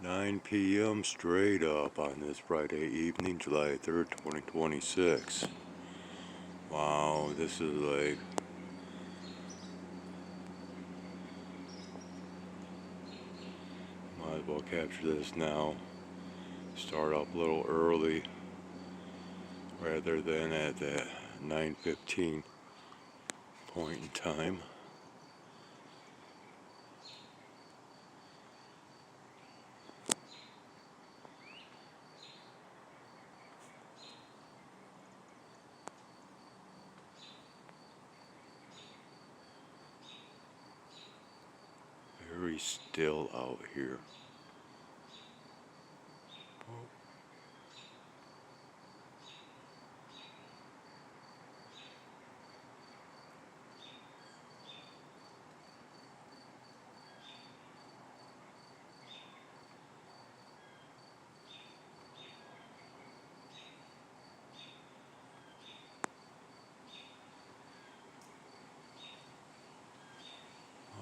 9 p.m. straight up on this Friday evening, July 3rd, 2026. Wow, this is like... Might as well capture this now. Start up a little early rather than at that 9:15 point in time. Very still out here.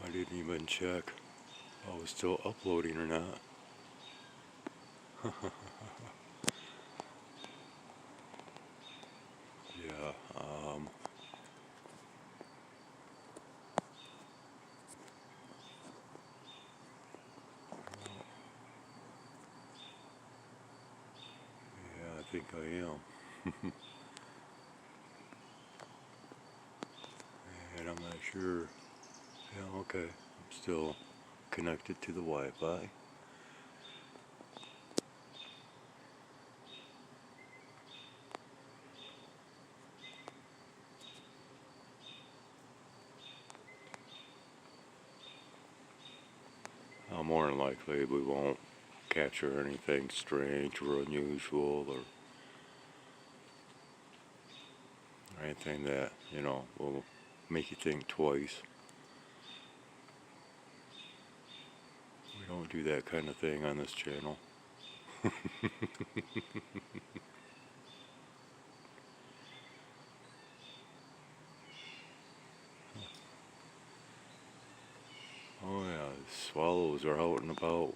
I didn't even check if I was still uploading or not. Yeah, yeah, I think I am. And I'm not sure. Yeah, okay. I'm still connected to the Wi-Fi. More than likely we won't capture anything strange or unusual or anything that, will make you think twice. We don't do that kind of thing on this channel. Oh yeah, the swallows are out and about.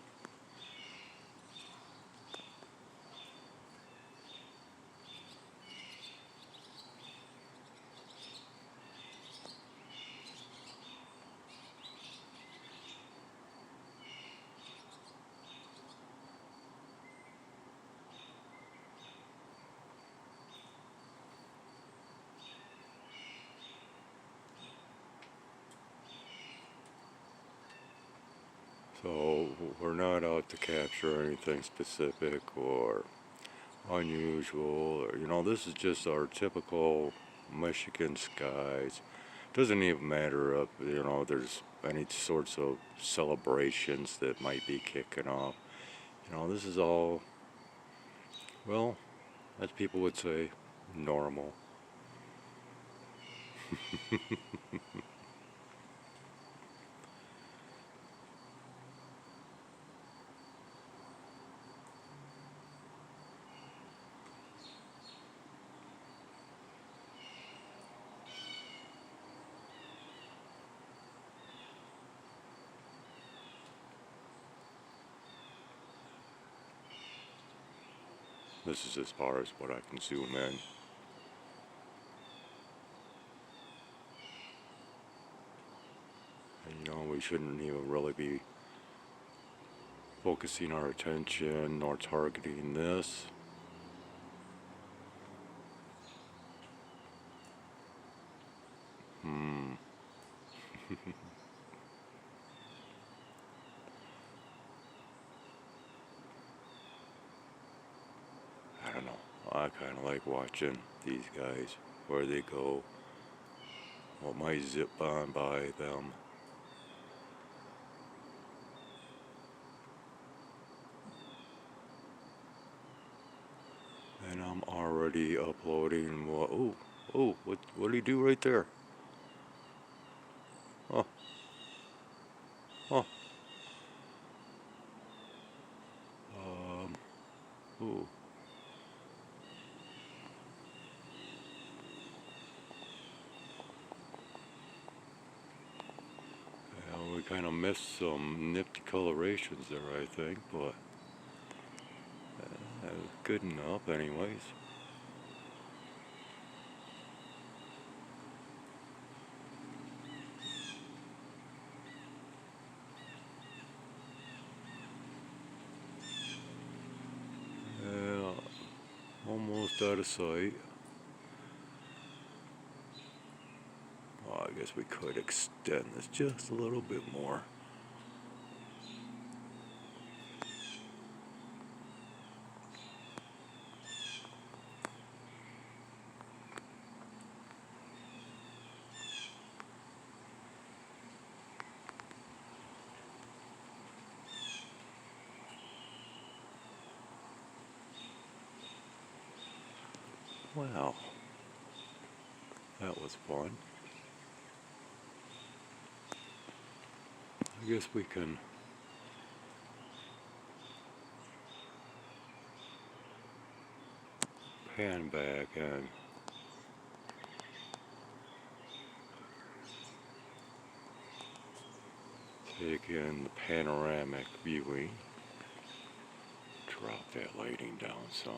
So we're not out to capture anything specific or unusual. Or, this is just our typical Michigan skies. Doesn't even matter if, there's any sorts of celebrations that might be kicking off. This is all, well, as people would say, normal. This is as far as what I can zoom in. And we shouldn't even really be focusing our attention or targeting this. I don't know. I kind of like watching these guys, where they go, what might zip on by them. And I'm already uploading what, what do you do right there? Oh, oh, ooh. Yeah, we kind of missed some nifty colorations there, I think, but Good enough anyways. Yeah, almost out of sight. Oh, I guess we could extend this just a little bit more. Wow, that was fun. I guess we can pan back and take in the panoramic viewing. Drop that lighting down some.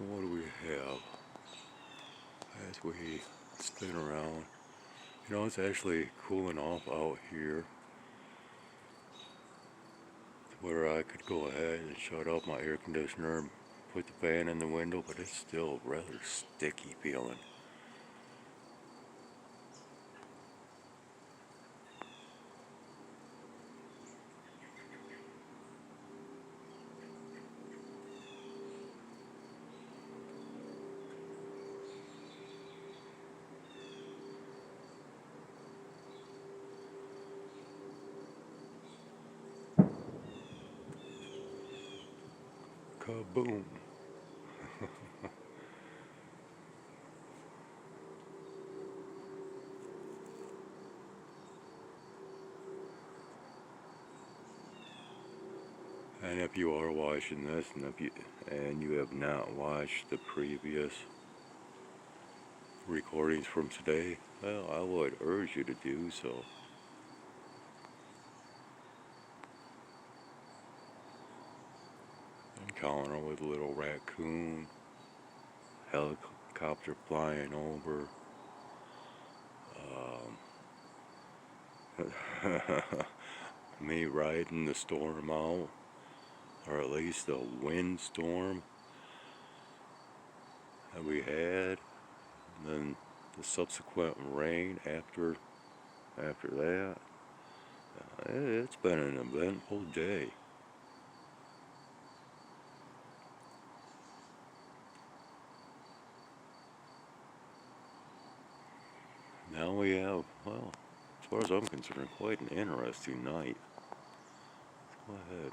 What do we have as we spin around? You know, it's actually cooling off out here where I could go ahead and shut off my air conditioner and put the fan in the window, but it's still rather sticky feeling. Kaboom! And if you are watching this, and you have not watched the previous recordings from today, well, I would urge you to do so. Encounter with a little raccoon, helicopter flying over, me riding the storm out, or at least the windstorm that we had, and then the subsequent rain after that. It's been an eventful day. Now we have, well, as far as I'm concerned, quite an interesting night. Go ahead.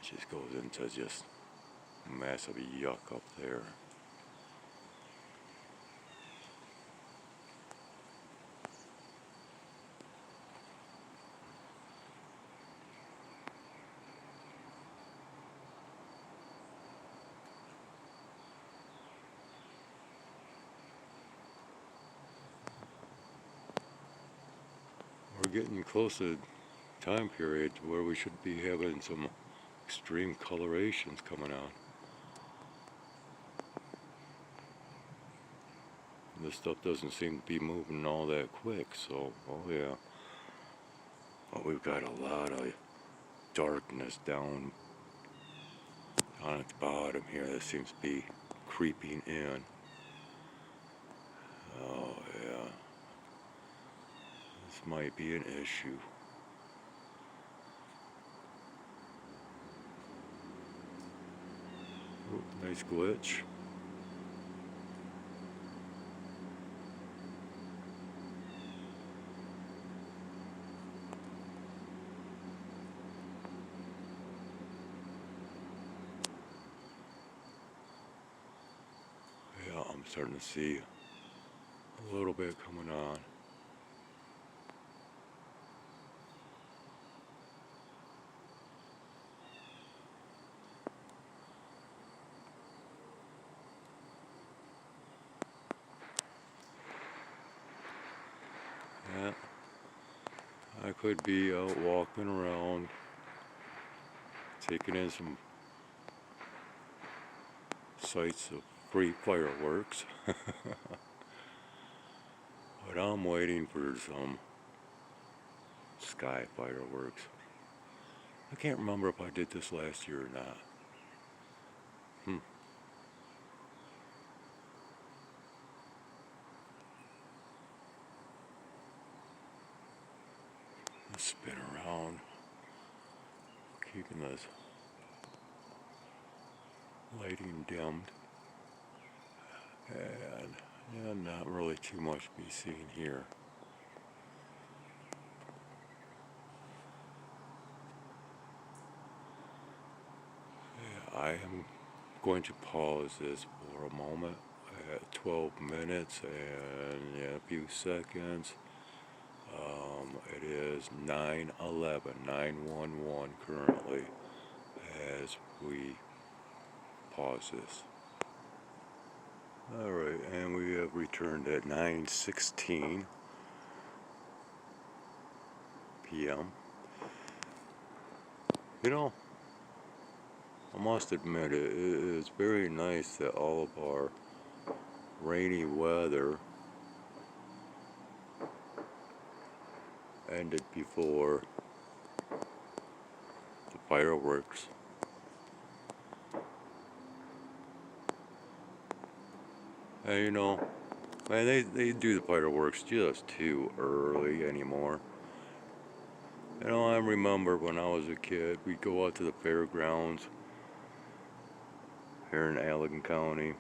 It just goes into just massive yuck up there. We're getting close to time period where we should be having some extreme colorations coming out. This stuff doesn't seem to be moving all that quick, so, oh yeah. Oh, we've got a lot of darkness down at the bottom here that seems to be creeping in. Oh yeah, this might be an issue. Ooh, nice glitch. Yeah, I'm starting to see a little bit coming on. Yeah, I could be out walking around, taking in some sights of free fireworks. But I'm waiting for some sky fireworks. I can't remember if I did this last year or not. Let's spin around, keeping this lighting dimmed. And yeah, not really too much to be seen here. Yeah, I am going to pause this for a moment at 12 minutes and a few seconds. It is 9:11, 911 currently as we pause this. Alright, and we have returned at 9:16 p.m. You know, I must admit it is very nice that all of our rainy weather ended before the fireworks. And you know, man, they do the fireworks just too early anymore. You know, I remember when I was a kid, we'd go out to the fairgrounds here in Allegan County.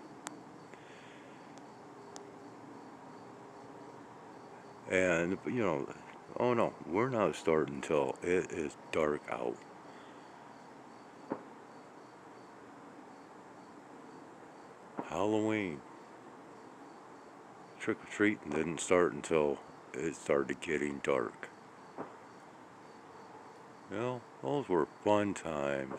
And, you know, oh no, we're not starting until it is dark out. Halloween. Trick-or-treating didn't start until it started getting dark. You know, those were fun times.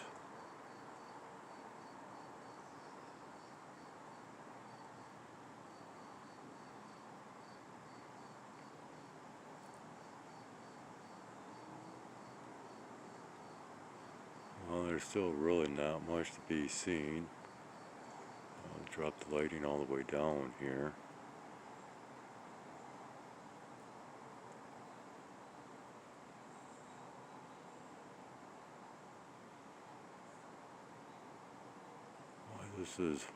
Well, there's still really not much to be seen. I'll drop the lighting all the way down here. This is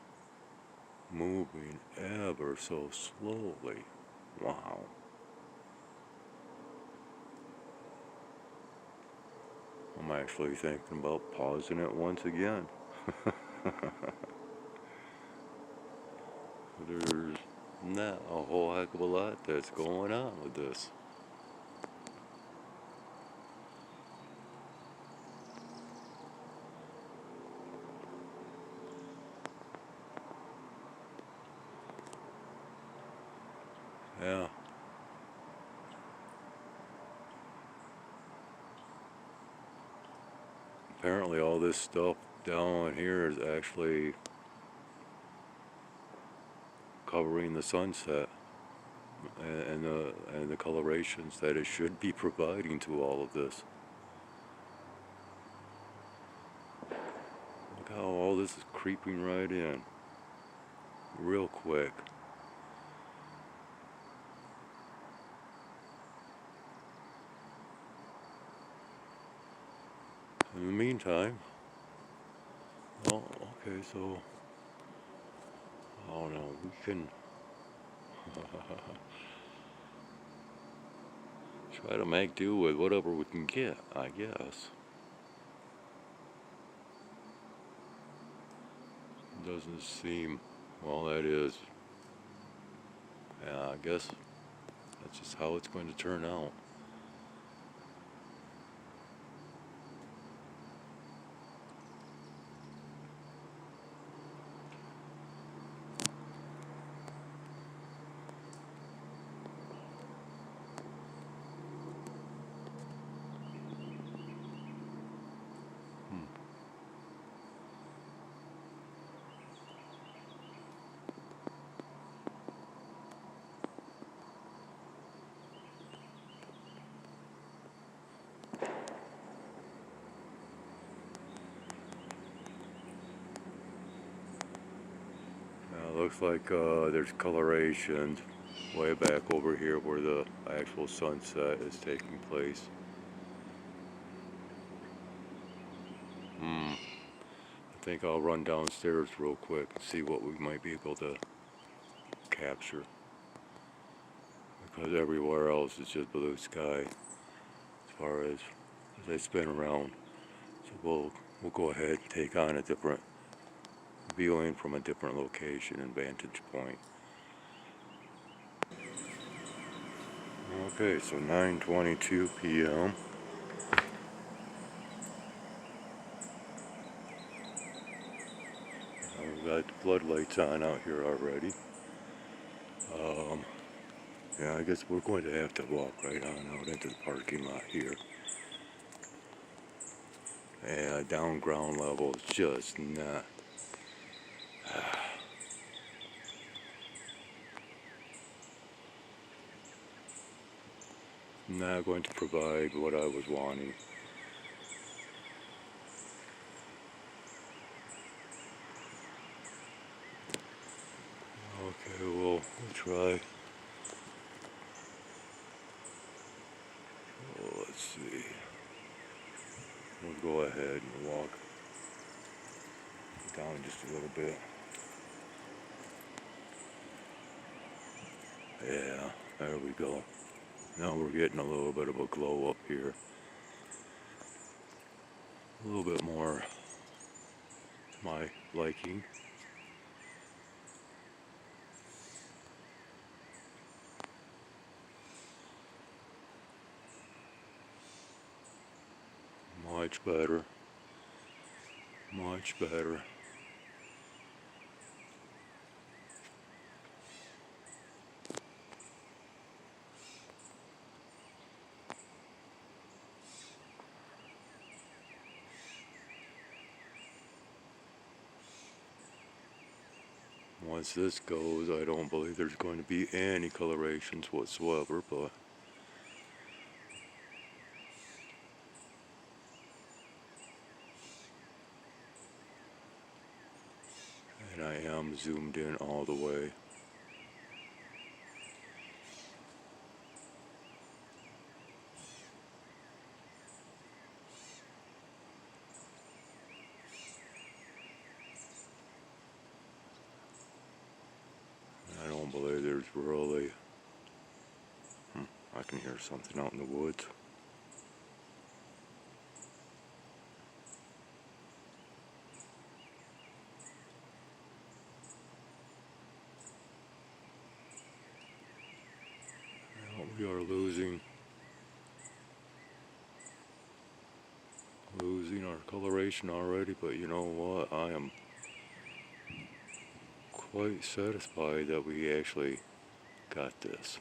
moving ever so slowly. Wow. I'm actually thinking about pausing it once again. There's not a whole heck of a lot that's going on with this. Yeah. Apparently all this stuff down here is actually covering the sunset and the colorations that it should be providing to all of this. Look how all this is creeping right in real quick. meantime, oh, okay, so, oh no, we can try to make do with whatever we can get, I guess. Doesn't seem, well, that is, yeah, I guess that's just how it's going to turn out. Hmm. Looks like there's colorations way back over here where the actual sunset is taking place. I think I'll run downstairs real quick and see what we might be able to capture. Because everywhere else is just blue sky as far as I spin around. So we'll go ahead and take on a different viewing from a different location and vantage point. Okay, so 9:22 p.m. We've got the floodlights on out here already. Yeah, I guess we're going to have to walk right on out into the parking lot here. Yeah, down ground level is just not going to provide what I was wanting. Okay, we'll try. Oh, let's see. We'll go ahead and walk down just a little bit. Yeah, there we go. Now we're getting a little bit of a glow up here. A little bit more to my liking. Much better. Much better. Once this goes, I don't believe there's going to be any colorations whatsoever, but and I am zoomed in all the way. I don't believe there's really... I can hear something out in the woods. Well, we are losing our coloration already, but you know what? I am quite satisfied that we actually got this.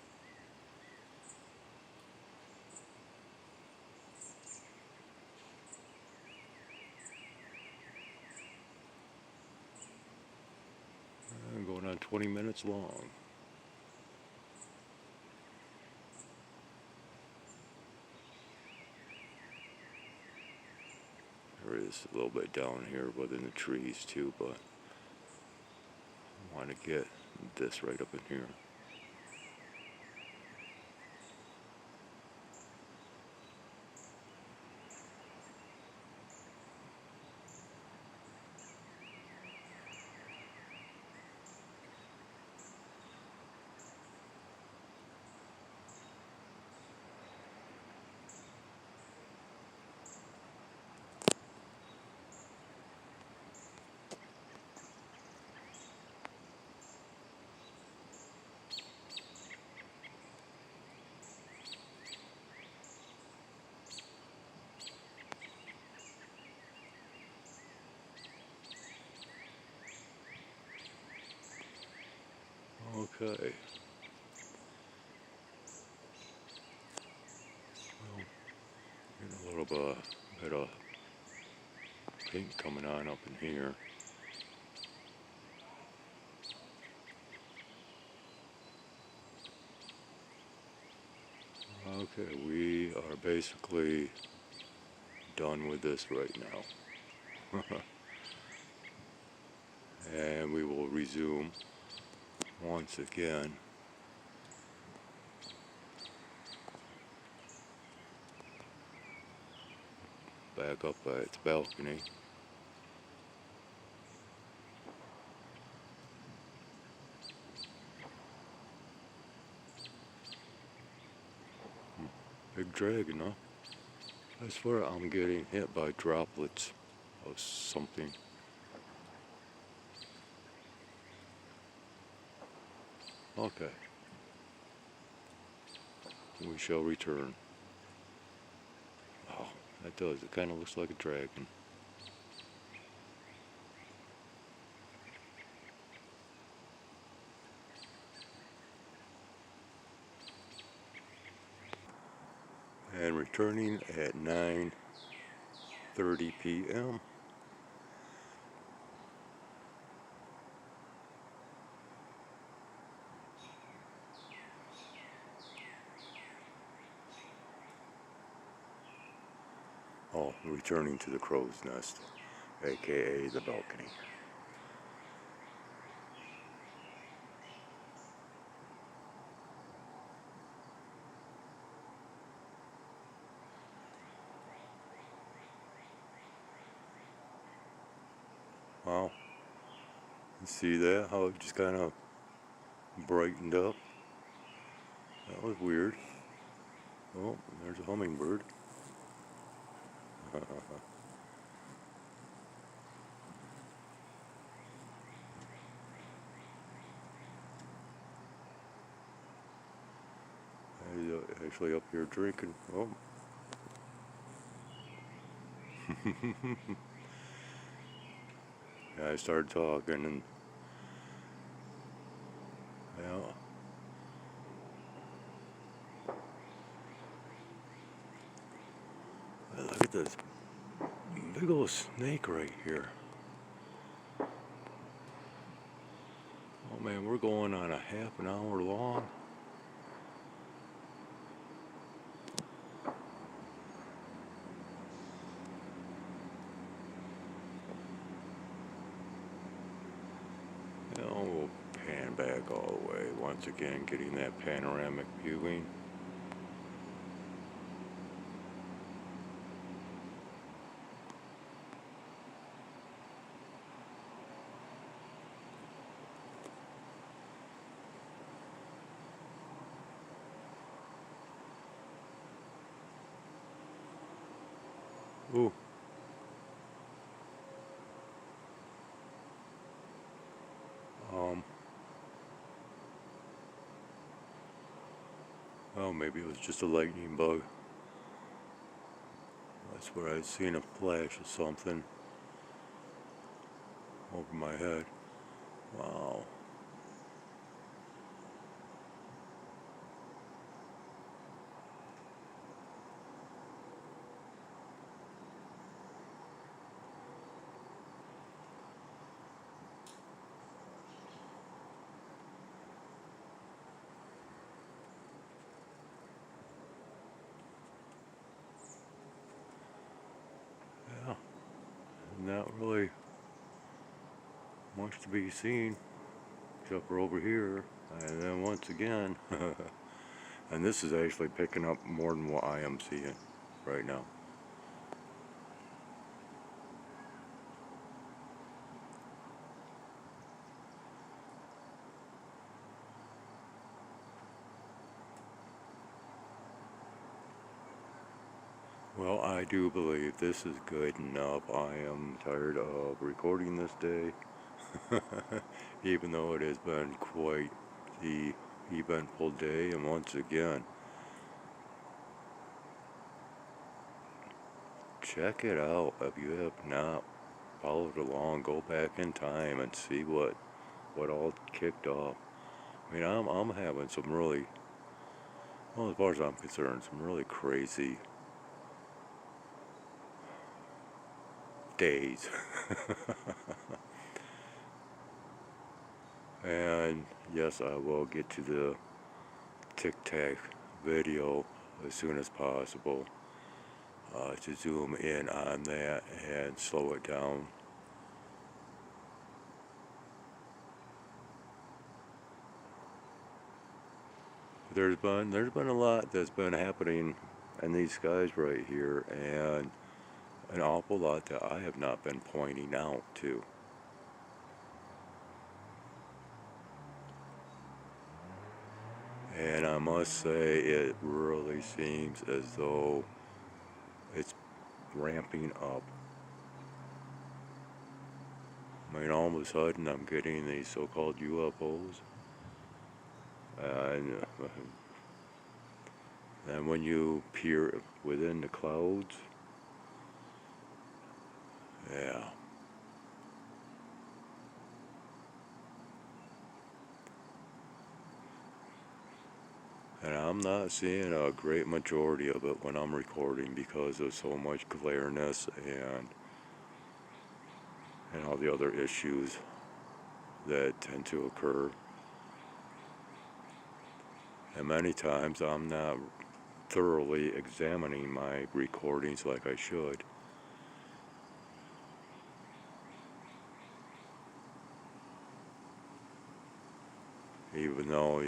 I'm going on 20 minutes long. There is a little bit down here within the trees too, but I want to get this right up in here. Okay. Well, getting a little bit of paint coming on up in here. Okay, we are basically done with this right now. And we will resume once again. Back up at the balcony. Big dragon, huh? I swear I'm getting hit by droplets of something. Okay. We shall return. Oh, that does. It kind of looks like a dragon. And returning at 9:30 p.m. Oh, returning to the crow's nest, aka the balcony. Wow. You see that? How it just kind of brightened up? That was weird. Oh, there's a hummingbird. He's actually up here drinking. Oh. Yeah, I started talking and yeah. Look at this big old snake right here. Oh man, we're going on a half an hour long. Now we'll pan back all the way once again, getting that panoramic viewing. Ooh. Oh, maybe it was just a lightning bug. That's where I'd seen a flash of something over my head. Wow. Yeah, not really much to be seen except for over here. And then once again, and this is actually picking up more than what I am seeing right now. Well, I do believe this is good enough. I am tired of recording this day, even though it has been quite the eventful day. And once again, check it out. If you have not followed along, go back in time and see what all kicked off. I mean, I'm having some really, well, as far as I'm concerned, some really crazy days. And yes, I will get to the Tic Tac video as soon as possible to zoom in on that and slow it down. There's been a lot that's been happening in these skies right here, and an awful lot that I have not been pointing out to. And I must say, it really seems as though it's ramping up. I mean, all of a sudden, I'm getting these so-called UFOs, and then when you peer within the clouds, yeah. And I'm not seeing a great majority of it when I'm recording because of so much glareness and all the other issues that tend to occur. And many times I'm not thoroughly examining my recordings like I should. Even though,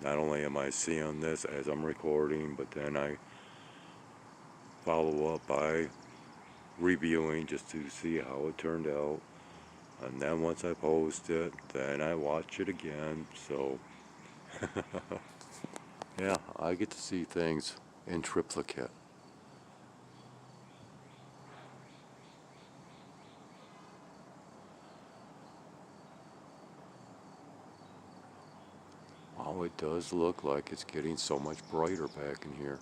not only am I seeing this as I'm recording, but then I follow up by reviewing just to see how it turned out. And then once I post it, then I watch it again. So, yeah, I get to see things in triplicate. Oh, it does look like it's getting so much brighter back in here,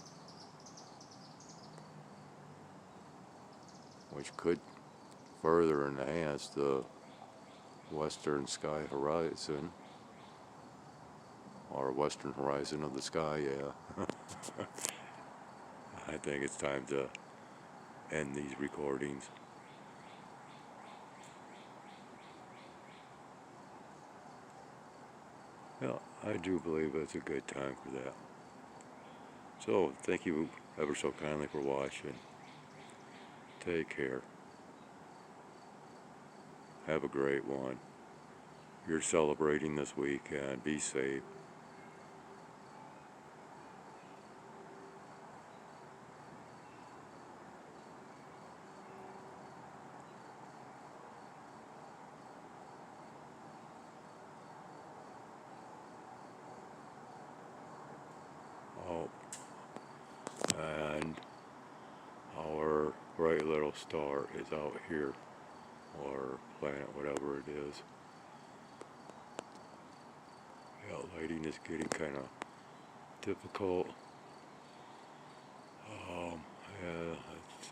which could further enhance the western sky horizon, or western horizon of the sky, yeah. I think it's time to end these recordings. Yeah, I do believe it's a good time for that. So, thank you ever so kindly for watching. Take care. Have a great one. You're celebrating this week, and be safe. Oh, and our bright little star is out here, or planet, whatever it is. Yeah, lighting is getting kind of difficult. Yeah, it's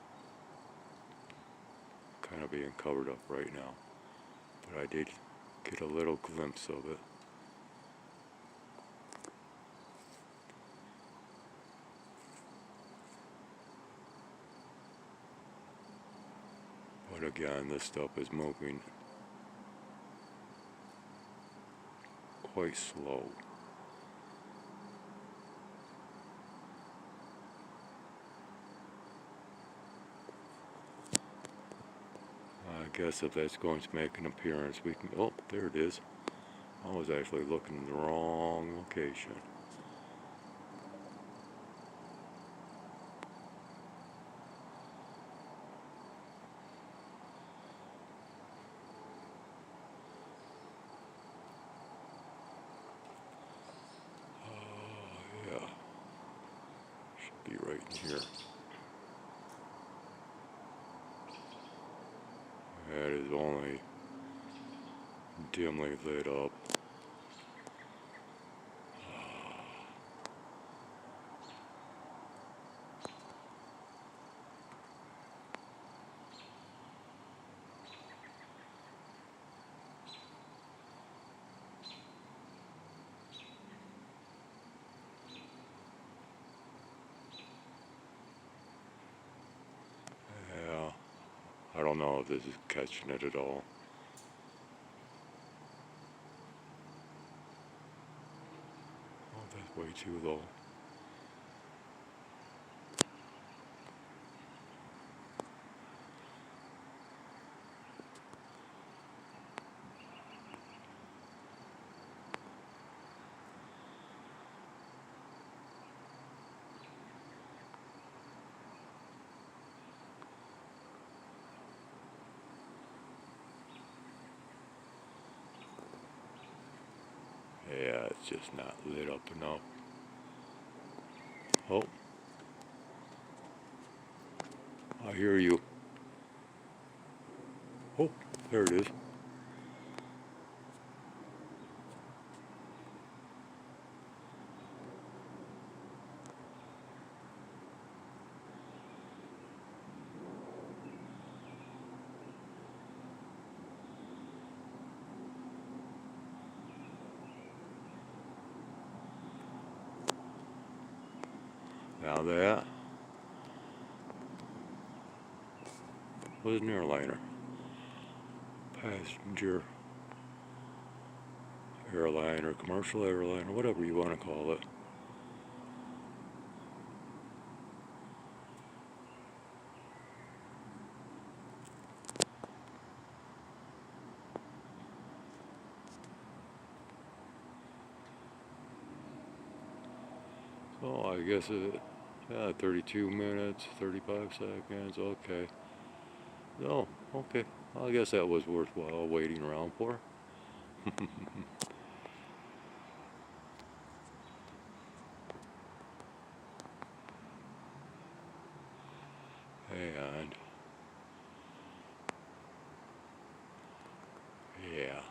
kind of being covered up right now, but I did get a little glimpse of it. But again, this stuff is moving quite slow. I guess if that's going to make an appearance, we can. Oh, there it is. I was actually looking in the wrong location. Yeah, should be right in here. That is only dimly lit up. I don't know if this is catching it at all. Oh, that's way too low. Yeah, it's just not lit up enough. Oh, I hear you. Oh, there it is. Now that was an airliner. Passenger airline or commercial airline or whatever you want to call it. So I guess it, yeah, 32 minutes, 35 seconds, okay. Oh, okay. I guess that was worthwhile waiting around for. And, yeah.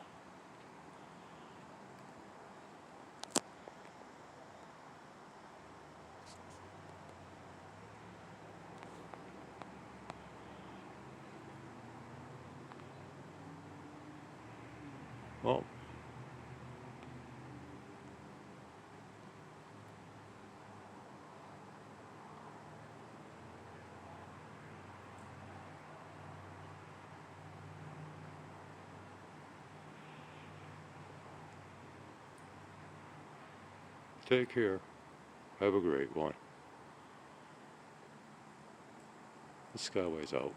Well, take care. Have a great one. The Skyway's out.